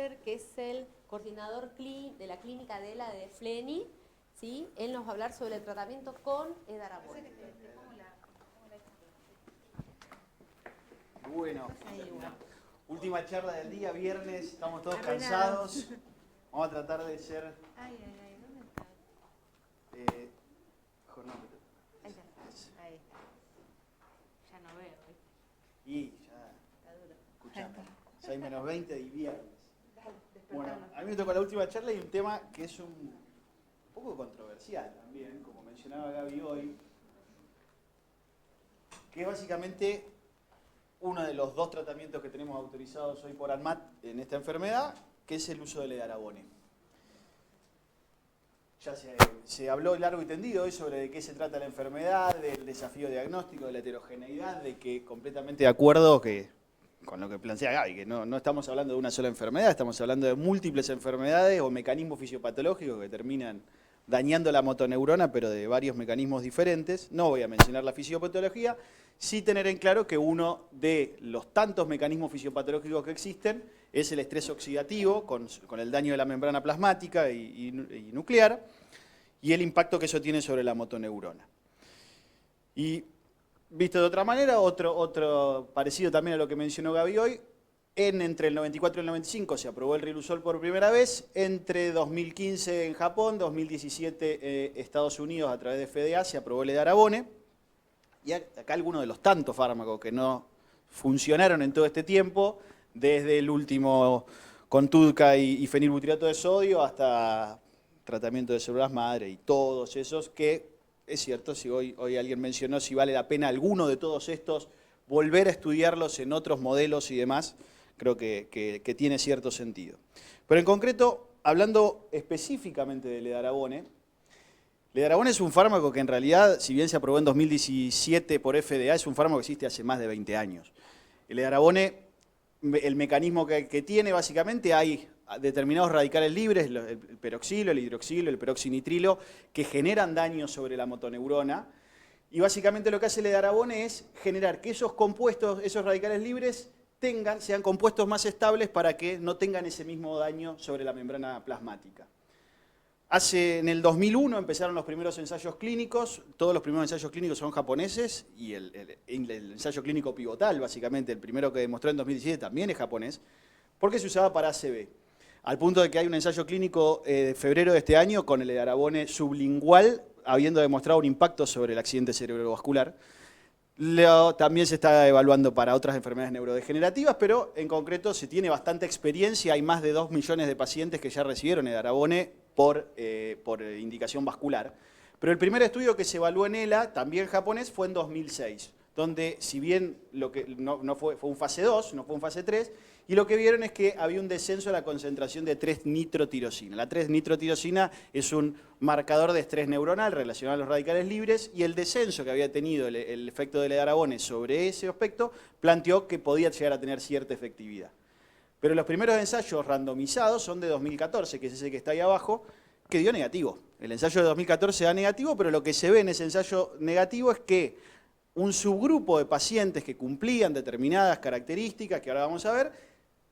Schumacher, que es el coordinador de la clínica de ELA de Fleni, ¿sí? Él nos va a hablar sobre el tratamiento con edarabone. Bueno, última charla del día, viernes, estamos todos cansados. Vamos a tratar de ser... ¿Dónde está? Cronómetro. Ahí está. Ahí. Ya no veo, ¿viste? Y ya, Está duro. escuchame, 6 menos 20 y viernes. Bueno, a mí me tocó la última charla y un tema que es un poco controversial también, como mencionaba Gaby hoy, que es básicamente uno de los 2 tratamientos que tenemos autorizados hoy por ANMAT en esta enfermedad, que es el uso del edarabone. Ya se habló largo y tendido hoy sobre de qué se trata la enfermedad, del desafío diagnóstico, de la heterogeneidad, de que completamente de acuerdo con lo que plantea Gaby, que no estamos hablando de una sola enfermedad, estamos hablando de múltiples enfermedades o mecanismos fisiopatológicos que terminan dañando la motoneurona, pero de varios mecanismos diferentes. No voy a mencionar la fisiopatología, sí tener en claro que uno de los tantos mecanismos fisiopatológicos que existen es el estrés oxidativo, con el daño de la membrana plasmática y nuclear, y el impacto que eso tiene sobre la motoneurona. Y visto de otra manera, otro parecido también a lo que mencionó Gaby hoy, entre el 94 y el 95 se aprobó el Riluzol por primera vez, entre 2015 en Japón, 2017 Estados Unidos a través de FDA se aprobó el edarabone, y acá algunos de los tantos fármacos que no funcionaron en todo este tiempo, desde el último con TUDCA y fenilbutyrato de sodio hasta tratamiento de células madre y todos esos que, es cierto, si hoy alguien mencionó si vale la pena alguno de todos estos volver a estudiarlos en otros modelos y demás, creo que tiene cierto sentido. Pero en concreto, hablando específicamente del edarabone, el edarabone es un fármaco que en realidad, si bien se aprobó en 2017 por FDA, es un fármaco que existe hace más de 20 años. El edarabone, el mecanismo que tiene básicamente, hay determinados radicales libres, el peroxilo, el hidroxilo, el peroxinitrilo, que generan daño sobre la motoneurona. Y básicamente lo que hace el edarabone es generar que esos compuestos, esos radicales libres, sean compuestos más estables para que no tengan ese mismo daño sobre la membrana plasmática. En el 2001 empezaron los primeros ensayos clínicos, todos los primeros ensayos clínicos son japoneses, y el ensayo clínico pivotal, básicamente, el primero que demostró en 2017 también es japonés, porque se usaba para ACV. Al punto de que hay un ensayo clínico de febrero de este año con el edarabone sublingual, habiendo demostrado un impacto sobre el accidente cerebrovascular. También se está evaluando para otras enfermedades neurodegenerativas, pero en concreto se tiene bastante experiencia, hay más de 2 millones de pacientes que ya recibieron edarabone por indicación vascular. Pero el primer estudio que se evaluó en ELA, también japonés, fue en 2006, donde si bien no fue un fase 2, no fue un fase 3, y lo que vieron es que había un descenso de la concentración de 3-nitrotirosina. La 3-nitrotirosina es un marcador de estrés neuronal relacionado a los radicales libres, y el descenso que había tenido el efecto del edarabone sobre ese aspecto planteó que podía llegar a tener cierta efectividad. Pero los primeros ensayos randomizados son de 2014, que es ese que está ahí abajo, que dio negativo. El ensayo de 2014 da negativo, pero lo que se ve en ese ensayo negativo es que un subgrupo de pacientes que cumplían determinadas características, que ahora vamos a ver,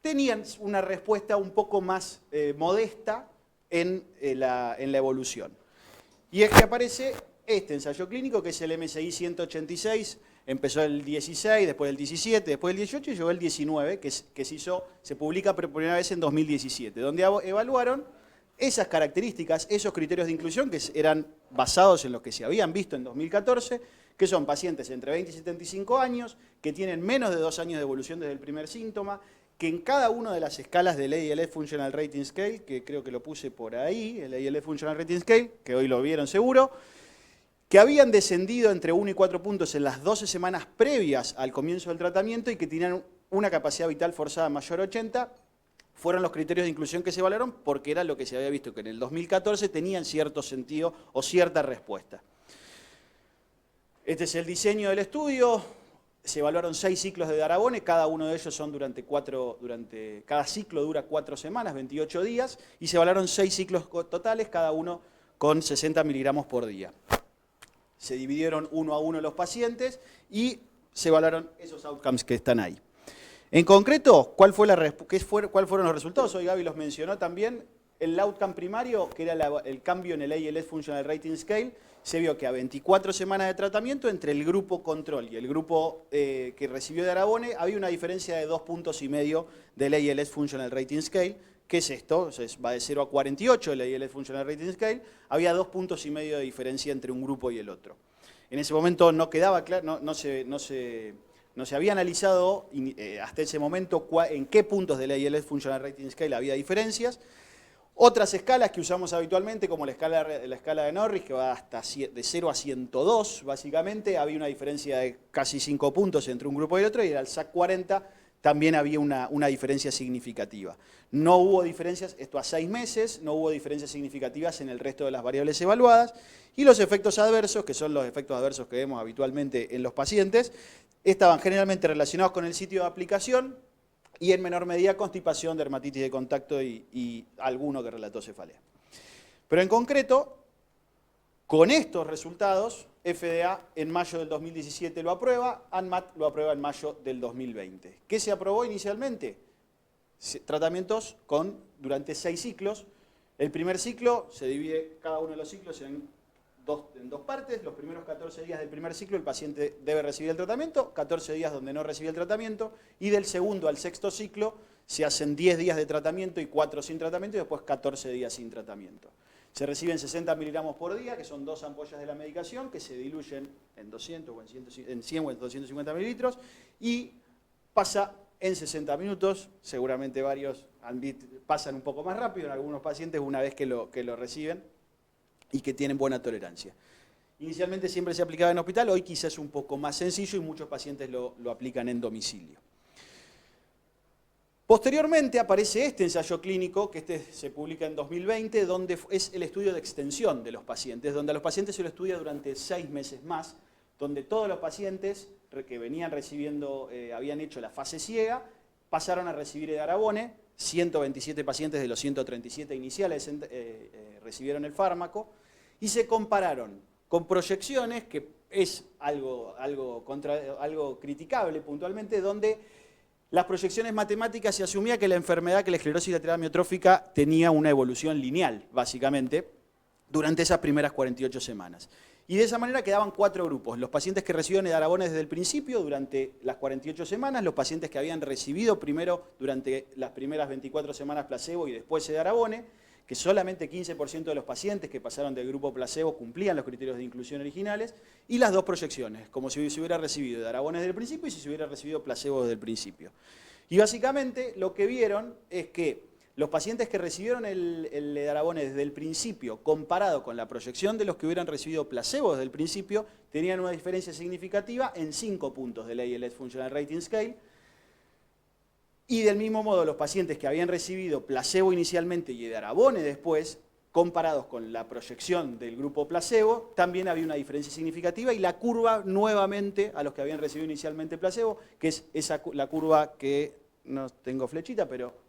tenían una respuesta un poco más modesta en la evolución. Y es que aparece este ensayo clínico, que es el MSI 186, empezó el 16, después el 17, después el 18 y llegó el 19, que se publica por primera vez en 2017, donde evaluaron esas características, esos criterios de inclusión que eran basados en los que se habían visto en 2014, que son pacientes entre 20 y 75 años, que tienen menos de 2 años de evolución desde el primer síntoma, que en cada una de las escalas del ALS Functional Rating Scale, que creo que lo puse por ahí, el ALS Functional Rating Scale, que hoy lo vieron seguro, que habían descendido entre 1 y 4 puntos en las 12 semanas previas al comienzo del tratamiento y que tenían una capacidad vital forzada mayor a 80, fueron los criterios de inclusión que se evaluaron porque era lo que se había visto, que en el 2014 tenían cierto sentido o cierta respuesta. Este es el diseño del estudio. Se evaluaron 6 ciclos de edarabone, cada uno de ellos son cada ciclo dura 4 semanas, 28 días, y se evaluaron 6 ciclos totales, cada uno con 60 miligramos por día. Se dividieron uno a uno los pacientes y se evaluaron esos outcomes que están ahí. En concreto, ¿cuáles fueron los resultados? Hoy Gaby los mencionó también. El outcome primario, que era el cambio en el ALS Functional Rating Scale, se vio que a 24 semanas de tratamiento, entre el grupo control y el grupo que recibió edarabone, había una diferencia de 2,5 puntos del ALS Functional Rating Scale. ¿Qué es esto? Entonces, va de 0 a 48 el ALS Functional Rating Scale. Había 2,5 puntos de diferencia entre un grupo y el otro. En ese momento no quedaba claro, no se había analizado hasta ese momento en qué puntos del ALS Functional Rating Scale había diferencias. Otras escalas que usamos habitualmente, como la escala de Norris, que va hasta de 0 a 102, básicamente, había una diferencia de casi 5 puntos entre un grupo y el otro, y el SAC 40 también había una diferencia significativa. No hubo diferencias, esto a 6 meses, no hubo diferencias significativas en el resto de las variables evaluadas, y los efectos adversos, que son los efectos adversos que vemos habitualmente en los pacientes, estaban generalmente relacionados con el sitio de aplicación, y en menor medida constipación, dermatitis de contacto y alguno que relató cefalea. Pero en concreto, con estos resultados, FDA en mayo del 2017 lo aprueba, ANMAT lo aprueba en mayo del 2020. ¿Qué se aprobó inicialmente? Tratamientos durante 6 ciclos. El primer ciclo se divide cada uno de los ciclos en dos partes. Los primeros 14 días del primer ciclo el paciente debe recibir el tratamiento, 14 días donde no recibe el tratamiento, y del segundo al sexto ciclo se hacen 10 días de tratamiento y 4 sin tratamiento, y después 14 días sin tratamiento. Se reciben 60 miligramos por día, que son 2 ampollas de la medicación, que se diluyen en 200 o en 100 o en 250 mililitros, y pasa en 60 minutos, seguramente varios pasan un poco más rápido en algunos pacientes una vez que lo reciben, y que tienen buena tolerancia. Inicialmente siempre se aplicaba en hospital, hoy quizás es un poco más sencillo y muchos pacientes lo aplican en domicilio. Posteriormente aparece este ensayo clínico, que se publica en 2020, donde es el estudio de extensión de los pacientes, donde a los pacientes se lo estudia durante 6 meses más, donde todos los pacientes que venían recibiendo, habían hecho la fase ciega, pasaron a recibir edarabone. 127 pacientes de los 137 iniciales recibieron el fármaco, y se compararon con proyecciones, que es algo criticable puntualmente, donde las proyecciones matemáticas se asumía que la enfermedad, que la esclerosis lateral amiotrófica tenía una evolución lineal, básicamente, durante esas primeras 48 semanas. Y de esa manera quedaban 4 grupos: los pacientes que recibieron edarabone desde el principio, durante las 48 semanas, los pacientes que habían recibido primero durante las primeras 24 semanas placebo y después edarabone, que solamente 15% de los pacientes que pasaron del grupo placebo cumplían los criterios de inclusión originales, y las 2 proyecciones, como si se hubiera recibido edarabone desde el principio y si se hubiera recibido placebo desde el principio. Y básicamente lo que vieron es que los pacientes que recibieron el edarabone desde el principio, comparado con la proyección de los que hubieran recibido placebo desde el principio, tenían una diferencia significativa en 5 puntos del ALS Functional Rating Scale. Y del mismo modo, los pacientes que habían recibido placebo inicialmente y edarabone después, comparados con la proyección del grupo placebo, también había una diferencia significativa, y la curva nuevamente a los que habían recibido inicialmente placebo, que es la curva que no tengo flechita, pero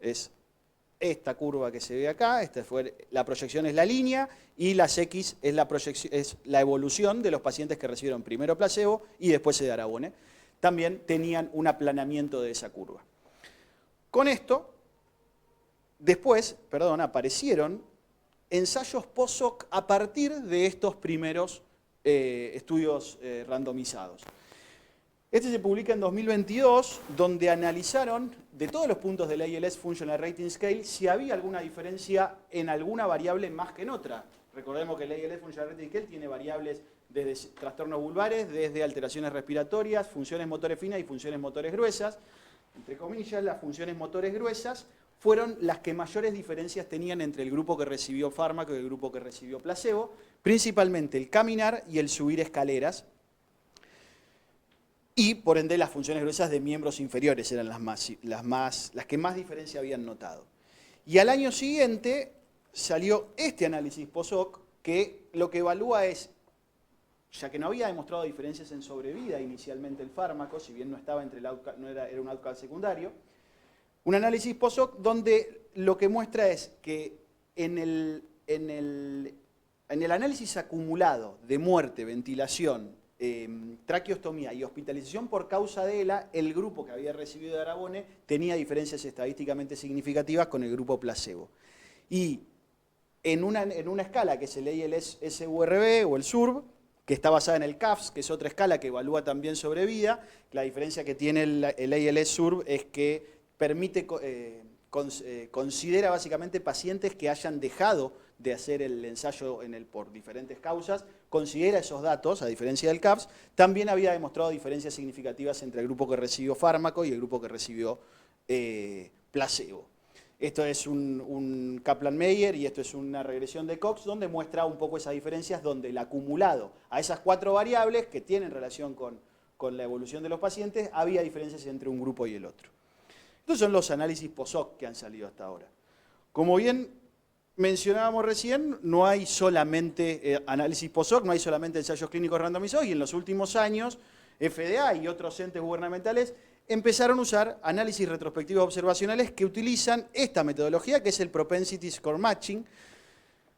es esta curva que se ve acá. La proyección es la línea, y las X es la evolución de los pacientes que recibieron primero placebo y después edarabone. También tenían un aplanamiento de esa curva. Con esto, después, aparecieron ensayos post-hoc a partir de estos primeros estudios randomizados. Este se publica en 2022, donde analizaron de todos los puntos del ALS Functional Rating Scale si había alguna diferencia en alguna variable más que en otra. Recordemos que el ALS Functional Rating Scale tiene variables desde trastornos vulvares, desde alteraciones respiratorias, funciones motores finas y funciones motores gruesas. Entre comillas, las funciones motores gruesas fueron las que mayores diferencias tenían entre el grupo que recibió fármaco y el grupo que recibió placebo, principalmente el caminar y el subir escaleras, y por ende las funciones gruesas de miembros inferiores eran las que más diferencia habían notado. Y al año siguiente salió este análisis post-hoc, que lo que evalúa es, ya que no había demostrado diferencias en sobrevida inicialmente el fármaco, si bien no estaba era un outcome secundario, un análisis post-hoc donde lo que muestra es que en el análisis acumulado de muerte, ventilación, traqueostomía y hospitalización por causa de ELA, el grupo que había recibido edarabone tenía diferencias estadísticamente significativas con el grupo placebo. Y en una escala que es el ALS-SURB o el SURB, que está basada en el CAFS, que es otra escala que evalúa también sobrevida, la diferencia que tiene el ALS-SURB es que permite, considera básicamente pacientes que hayan dejado de hacer el ensayo por diferentes causas, considera esos datos, a diferencia del CAFS. También había demostrado diferencias significativas entre el grupo que recibió fármaco y el grupo que recibió placebo. Esto es un Kaplan-Meier y esto es una regresión de Cox donde muestra un poco esas diferencias, donde el acumulado a esas 4 variables que tienen relación con la evolución de los pacientes, había diferencias entre un grupo y el otro. Estos son los análisis post-hoc que han salido hasta ahora. Como bien mencionábamos recién, no hay solamente análisis post-hoc, no hay solamente ensayos clínicos randomizados, y en los últimos años FDA y otros entes gubernamentales empezaron a usar análisis retrospectivos observacionales que utilizan esta metodología, que es el Propensity Score Matching.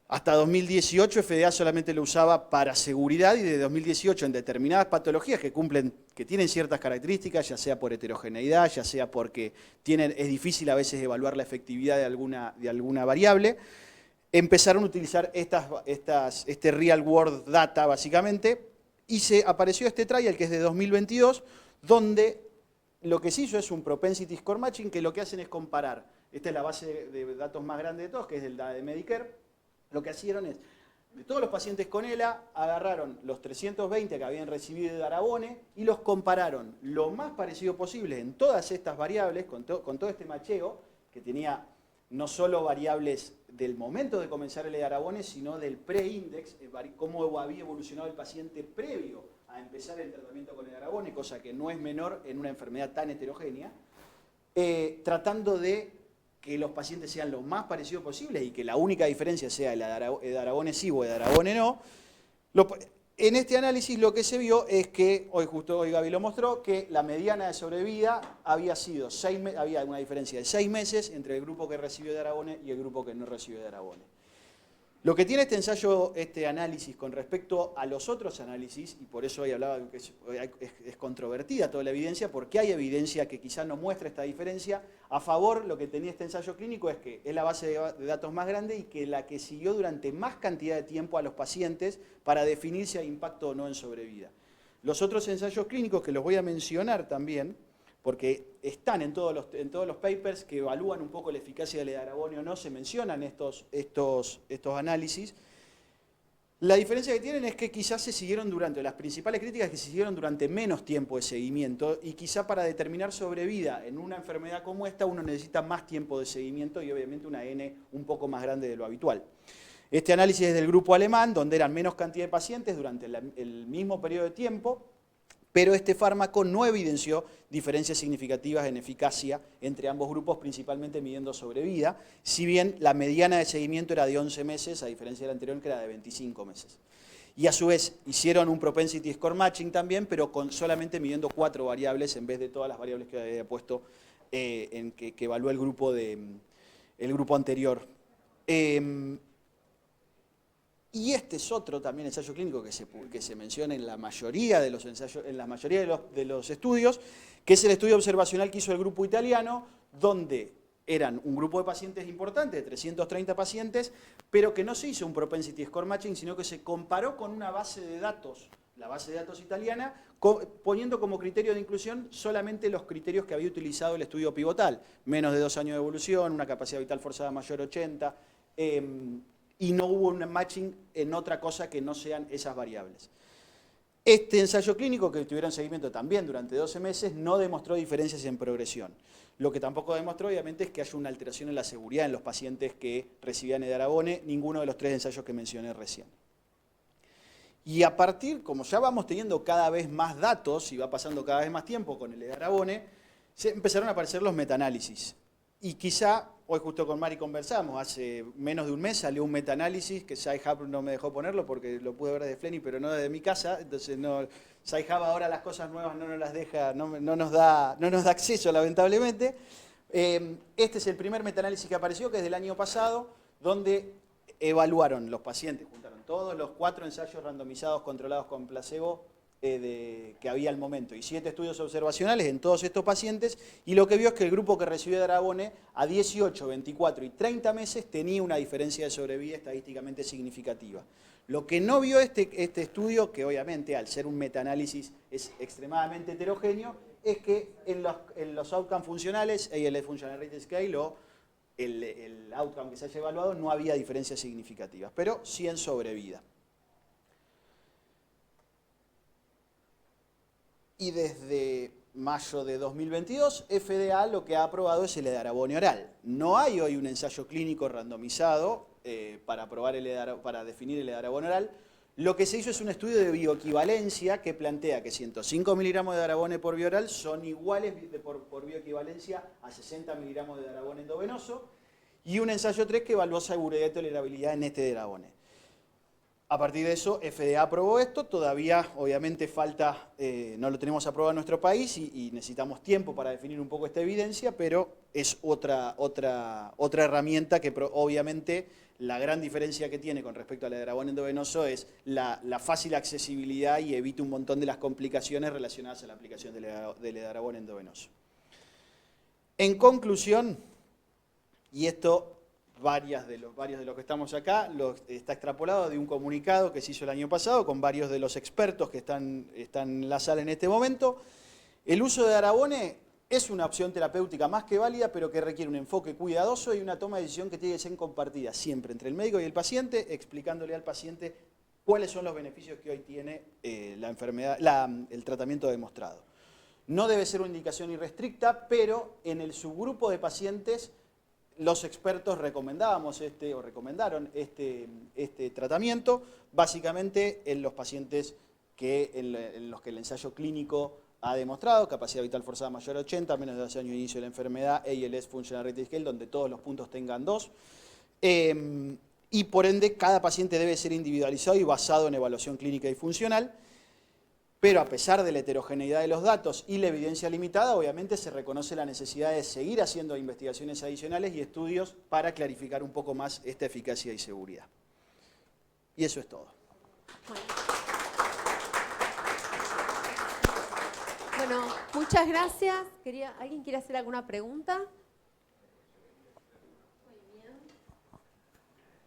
Hasta 2018 FDA solamente lo usaba para seguridad, y de 2018 en determinadas patologías que tienen ciertas características, ya sea por heterogeneidad, ya sea porque es difícil a veces evaluar la efectividad de alguna variable, empezaron a utilizar este real world data básicamente, y apareció este trial que es de 2022, donde lo que se hizo es un Propensity Score Matching, que lo que hacen es comparar, esta es la base de datos más grande de todos, que es la de Medicare. Lo que hicieron es, de todos los pacientes con ELA, agarraron los 320 que habían recibido edarabone y los compararon lo más parecido posible en todas estas variables, con todo este macheo, que tenía no solo variables del momento de comenzar el edarabone, sino del pre-index, cómo había evolucionado el paciente previo a empezar el tratamiento con edarabone, cosa que no es menor en una enfermedad tan heterogénea, tratando de que los pacientes sean lo más parecidos posible y que la única diferencia sea el edarabone sí o edarabone no. En este análisis lo que se vio es que, justo hoy Gaby lo mostró, que la mediana de sobrevida había una diferencia de 6 meses entre el grupo que recibió edarabone y el grupo que no recibió edarabone. Lo que tiene este análisis con respecto a los otros análisis, y por eso hoy hablaba que es controvertida toda la evidencia, porque hay evidencia que quizás no muestra esta diferencia. A favor, lo que tenía este ensayo clínico es que es la base de datos más grande y que la que siguió durante más cantidad de tiempo a los pacientes para definir si hay impacto o no en sobrevida. Los otros ensayos clínicos, que los voy a mencionar también, porque están en todos los papers que evalúan un poco la eficacia del edarabone o no, se mencionan estos análisis. La diferencia que tienen es que quizás las principales críticas es que se siguieron durante menos tiempo de seguimiento, y quizá para determinar sobrevida en una enfermedad como esta uno necesita más tiempo de seguimiento y obviamente una N un poco más grande de lo habitual. Este análisis es del grupo alemán, donde eran menos cantidad de pacientes durante el mismo periodo de tiempo, pero este fármaco no evidenció diferencias significativas en eficacia entre ambos grupos, principalmente midiendo sobrevida, si bien la mediana de seguimiento era de 11 meses, a diferencia del anterior que era de 25 meses. Y a su vez hicieron un Propensity Score Matching también, pero solamente midiendo 4 variables en vez de todas las variables que había puesto que evaluó el grupo anterior. Y este es otro también ensayo clínico que se menciona en la mayoría de los ensayos, en la mayoría de los estudios, que es el estudio observacional que hizo el grupo italiano, donde eran un grupo de pacientes importante, de 330 pacientes, pero que no se hizo un Propensity Score Matching, sino que se comparó con una base de datos, la base de datos italiana, poniendo como criterio de inclusión solamente los criterios que había utilizado el estudio pivotal: menos de 2 años de evolución, una capacidad vital forzada mayor a 80, y no hubo un matching en otra cosa que no sean esas variables. Este ensayo clínico, que tuvieron seguimiento también durante 12 meses, no demostró diferencias en progresión. Lo que tampoco demostró, obviamente, es que haya una alteración en la seguridad en los pacientes que recibían edarabone, ninguno de los 3 ensayos que mencioné recién. Y a partir, como ya vamos teniendo cada vez más datos y va pasando cada vez más tiempo con el edarabone, empezaron a aparecer los metaanálisis. Y quizá, hoy justo con Mari conversamos, hace menos de un mes salió un metaanálisis, que Sci-Hub no me dejó ponerlo porque lo pude ver desde Flenny, pero no desde mi casa, entonces Sci-Hub ahora las cosas nuevas no nos las deja, no nos da acceso lamentablemente. Este es el primer metaanálisis que apareció, que es del año pasado, donde evaluaron los pacientes, juntaron todos los 4 ensayos randomizados controlados con placebo que había al momento y 7 estudios observacionales en todos estos pacientes, y lo que vio es que el grupo que recibió edarabone a 18, 24 y 30 meses tenía una diferencia de sobrevida estadísticamente significativa. Lo que no vio este estudio, que obviamente al ser un metaanálisis es extremadamente heterogéneo, es que en los outcomes funcionales, ALS Functional Rating Scale o el outcome que se haya evaluado, no había diferencias significativas, pero sí en sobrevida. Y desde mayo de 2022, FDA lo que ha aprobado es el edarabone oral. No hay hoy un ensayo clínico randomizado para definir el edarabone oral. Lo que se hizo es un estudio de bioequivalencia que plantea que 105 miligramos de edarabone por vía oral son iguales por bioequivalencia a 60 miligramos de edarabone endovenoso, y un ensayo 3 que evaluó seguridad y tolerabilidad en este edarabone. A partir de eso, FDA aprobó esto, todavía obviamente falta, no lo tenemos aprobado en nuestro país y necesitamos tiempo para definir un poco esta evidencia, pero es otra herramienta que obviamente la gran diferencia que tiene con respecto al edarabone endovenoso es la fácil accesibilidad y evita un montón de las complicaciones relacionadas a la aplicación del edarabone endovenoso. En conclusión, y esto varios de los que estamos acá, está extrapolado de un comunicado que se hizo el año pasado con varios de los expertos que están en la sala en este momento. El uso de edarabone es una opción terapéutica más que válida, pero que requiere un enfoque cuidadoso y una toma de decisión que tiene que ser compartida siempre entre el médico y el paciente, explicándole al paciente cuáles son los beneficios que hoy tiene el tratamiento demostrado. No debe ser una indicación irrestricta, pero en el subgrupo de pacientes los expertos recomendaron este tratamiento, básicamente en los pacientes en los que el ensayo clínico ha demostrado capacidad vital forzada mayor a 80, menos de 2 años de inicio de la enfermedad, ALS Functional Rating Scale, donde todos los puntos tengan 2. Y por ende, cada paciente debe ser individualizado y basado en evaluación clínica y funcional. Pero a pesar de la heterogeneidad de los datos y la evidencia limitada, obviamente se reconoce la necesidad de seguir haciendo investigaciones adicionales y estudios para clarificar un poco más esta eficacia y seguridad. Y eso es todo. Bueno, muchas gracias. ¿Alguien quiere hacer alguna pregunta?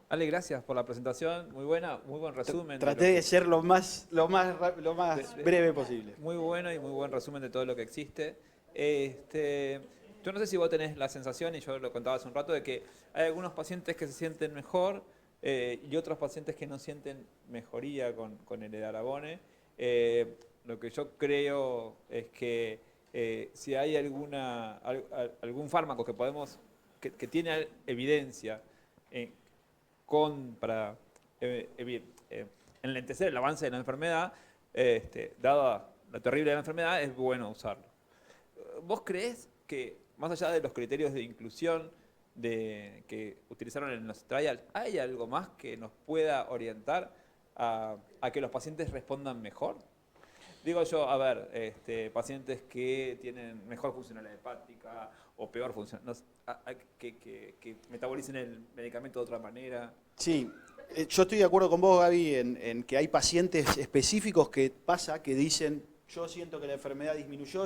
Ale, gracias por la presentación, muy buena, muy buen resumen. Traté de ser lo más breve posible. Muy bueno y muy buen resumen de todo lo que existe. Yo no sé si vos tenés la sensación, y yo lo contaba hace un rato, de que hay algunos pacientes que se sienten mejor y otros pacientes que no sienten mejoría con el edarabone. Lo que yo creo es que si hay algún fármaco que tiene evidencia para enlentecer el avance de la enfermedad, dada lo terrible de la enfermedad, es bueno usarlo. ¿Vos creés que, más allá de los criterios de inclusión que utilizaron en los trials, hay algo más que nos pueda orientar a que los pacientes respondan mejor? Digo yo, a ver, pacientes que tienen mejor funcionalidad hepática o peor funcionalidad, que metabolicen el medicamento de otra manera. Sí, yo estoy de acuerdo con vos, Gaby, en que hay pacientes específicos que dicen, yo siento que la enfermedad disminuyó,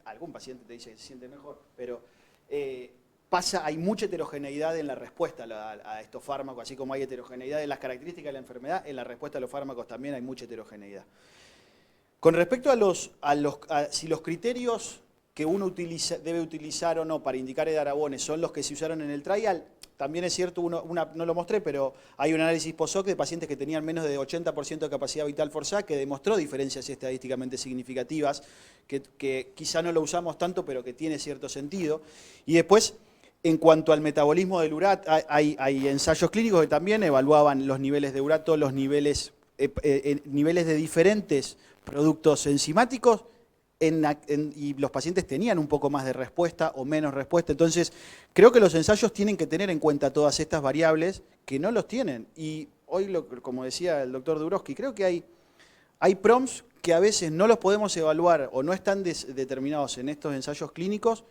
algún paciente te dice que se siente mejor, pero hay mucha heterogeneidad en la respuesta a estos fármacos, así como hay heterogeneidad en las características de la enfermedad, en la respuesta a los fármacos también hay mucha heterogeneidad. Con respecto a si los criterios que uno debe utilizar o no para indicar edarabone son los que se usaron en el trial, también es cierto, no lo mostré, pero hay un análisis post-hoc de pacientes que tenían menos de 80% de capacidad vital forzada que demostró diferencias estadísticamente significativas, que quizá no lo usamos tanto, pero que tiene cierto sentido. Y después, en cuanto al metabolismo del URAT, hay ensayos clínicos que también evaluaban los niveles de urato, los niveles de diferentes productos enzimáticos, y los pacientes tenían un poco más de respuesta o menos respuesta. Entonces, creo que los ensayos tienen que tener en cuenta todas estas variables que no los tienen. Y hoy, como decía el doctor Dubrowski, creo que hay prompts que a veces no los podemos evaluar o no están determinados en estos ensayos clínicos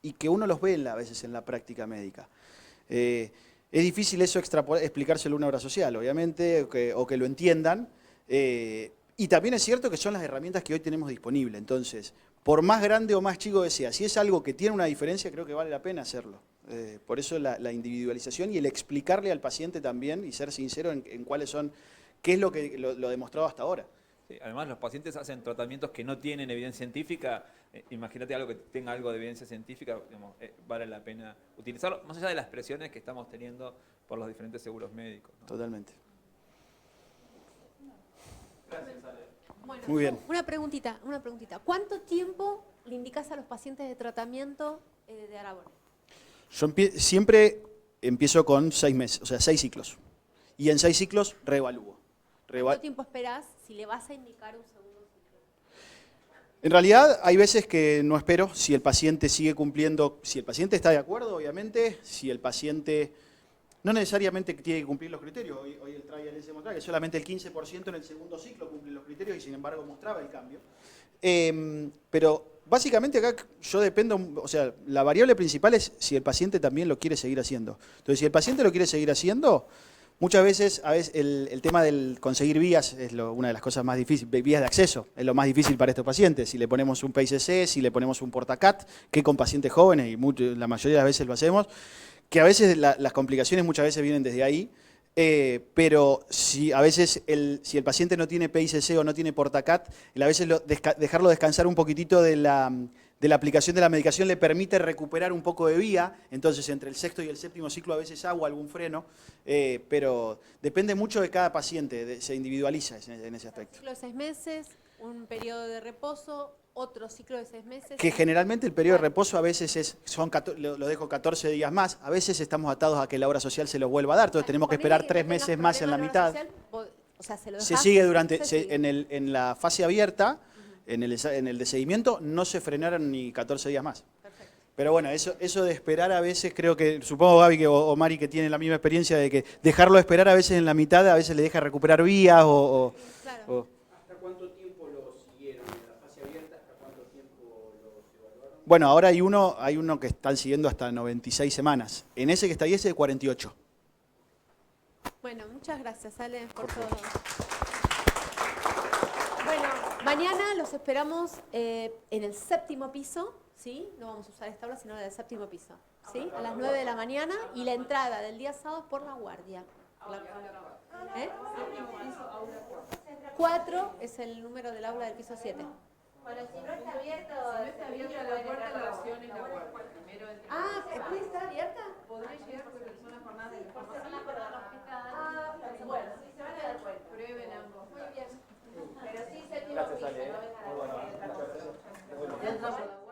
y que uno los ve a veces en la práctica médica. Es difícil eso explicárselo a una obra social, obviamente, o que lo entiendan. Y también es cierto que son las herramientas que hoy tenemos disponibles. Entonces, por más grande o más chico que sea, si es algo que tiene una diferencia, creo que vale la pena hacerlo. Por eso la individualización y el explicarle al paciente también y ser sincero en cuáles son, qué es lo que lo demostrado hasta ahora. Sí, además, los pacientes hacen tratamientos que no tienen evidencia científica. Imagínate algo que tenga algo de evidencia científica, digamos, vale la pena utilizarlo, más allá de las presiones que estamos teniendo por los diferentes seguros médicos, ¿no? Totalmente. Gracias, Ale. Bueno, Muy bien. Una preguntita. ¿Cuánto tiempo le indicas a los pacientes de tratamiento de Arabone? Yo siempre empiezo con 6 meses, o sea, 6 ciclos. Y en 6 ciclos reevalúo. ¿Cuánto tiempo esperás si le vas a indicar un segundo ciclo? En realidad hay veces que no espero si el paciente sigue cumpliendo, si el paciente está de acuerdo, obviamente, si el paciente no necesariamente tiene que cumplir los criterios. Hoy el trial se mostraba que solamente el 15% en el segundo ciclo cumple los criterios y sin embargo mostraba el cambio. Pero básicamente acá yo dependo, o sea, la variable principal es si el paciente también lo quiere seguir haciendo. Entonces, si el paciente lo quiere seguir haciendo, muchas veces, el tema del conseguir vías es una de las cosas más difíciles, vías de acceso, es lo más difícil para estos pacientes. Si le ponemos un PICC, si le ponemos un portacat, que con pacientes jóvenes, y la mayoría de las veces lo hacemos, que a veces las complicaciones muchas veces vienen desde ahí, pero si a veces si el paciente no tiene PICC o no tiene portacat, a veces dejarlo descansar un poquitito de la aplicación de la medicación le permite recuperar un poco de vía, entonces entre el sexto y el séptimo ciclo a veces hago algún freno, pero depende mucho de cada paciente, se individualiza en ese aspecto. Un ciclo de 6 meses, un periodo de reposo, otro ciclo de 6 meses. Que generalmente el periodo de reposo a veces lo dejo 14 días más, a veces estamos atados a que la obra social se lo vuelva a dar, entonces tenemos que esperar 3 meses más en la mitad. Se sigue en la fase abierta, en el de seguimiento, no se frenaron ni 14 días más. Perfecto. Pero bueno, eso de esperar a veces, creo que, supongo Gaby o Mari que tienen la misma experiencia de que dejarlo esperar a veces en la mitad, a veces le deja recuperar vías Claro. ¿Hasta cuánto tiempo lo siguieron en la fase abierta? ¿Hasta cuánto tiempo los evaluaron? Bueno, ahora hay uno que están siguiendo hasta 96 semanas. En ese que está ahí es de 48. Bueno, muchas gracias, Ale, por todo. Bueno, mañana los esperamos en el 7º piso, ¿sí? No vamos a usar esta aula, sino en el 7º piso, ¿sí? A las 9 de la mañana y la entrada del día sábado es por la guardia. 4 es el número del aula del piso 7. Bueno, si no está abierto, la puerta de la opción es la guardia. Primero entre ¿puede estar abierta? podría llegar porque son las jornadas de por ser una información. jornada hospital. Bueno, sí se van a dar cuenta. Prueben ambos. Muy bien. Pero sí, séptimo piso, no vengan a hacer otra cosa.